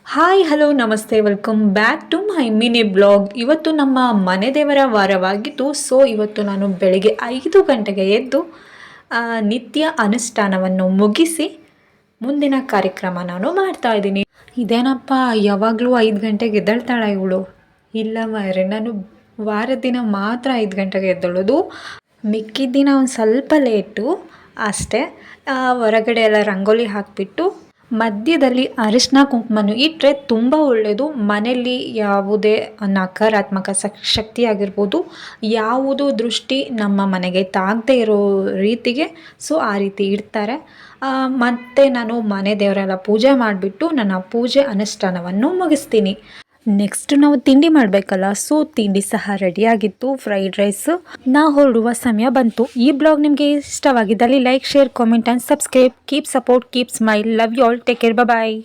Hi hello ನಮಸ್ತೆ welcome back to my mini blog. ಇವತ್ತು ನಮ್ಮ ಮನೆ ದೇವರ ವಾರವಾಗಿದ್ದು, ಇವತ್ತು ನಾನು ಬೆಳಿಗ್ಗೆ 5 ಗಂಟೆಗೆ ಎದ್ದು ನಿತ್ಯ ಅನುಷ್ಠಾನವನ್ನು ಮುಗಿಸಿ ಮುಂದಿನ ಕಾರ್ಯಕ್ರಮ ನಾನು ಮಾಡ್ತಾ ಇದ್ದೀನಿ. ಇದೇನಪ್ಪ ಯಾವಾಗಲೂ 5 ಗಂಟೆಗೆ ಎದ್ದೇಳ್ತಾಳೆ ಇವಳು? ಇಲ್ಲ ಮಾರೆ, ನಾನು ವಾರದ ದಿನ ಮಾತ್ರ 5 ಗಂಟೆಗೆ ಎದ್ದೇಳೋದು. ಮಿಕ್ಕಿದ ದಿನ ಒಂದು ಸ್ವಲ್ಪ ಲೇಟು ಅಷ್ಟೇ. ಹೊರಗಡೆ ಎಲ್ಲ ರಂಗೋಲಿ ಹಾಕಿಬಿಟ್ಟು ಮಧ್ಯದಲ್ಲಿ ಅರಿಶಿನ ಕುಂಕುಮನು ಇಟ್ಟರೆ ತುಂಬ ಒಳ್ಳೆಯದು. ಮನೆಯಲ್ಲಿ ಯಾವುದೇ ನಕಾರಾತ್ಮಕ ಶಕ್ತಿ ಆಗಿರ್ಬೋದು, ಯಾವುದು ದೃಷ್ಟಿ ನಮ್ಮ ಮನೆಗೆ ತಾಗದೇ ಇರೋ ರೀತಿಗೆ ಆ ರೀತಿ ಇಡ್ತಾರೆ. ಮತ್ತು ನಾನು ಮನೆ ದೇವರೆಲ್ಲ ಪೂಜೆ ಮಾಡಿಬಿಟ್ಟು ನನ್ನ ಪೂಜೆ ಅನುಷ್ಠಾನವನ್ನು ಮುಗಿಸ್ತೀನಿ. ನೆಕ್ಸ್ಟ್ ನಾವು ತಿಂಡಿ ಮಾಡಬೇಕಲ್ಲ, ತಿಂಡಿ ಸಹ ರೆಡಿಯಾಗಿತ್ತು. Fried rice. ನಾವು ಹೊರಡುವ ಸಮಯ ಬಂತು. ಈ ಬ್ಲಾಗ್ ನಿಮಗೆ ಇಷ್ಟವಾಗಿದ್ದಲ್ಲಿ like, share, comment and subscribe. Keep support, keep smile. Love you all. Take care. Bye.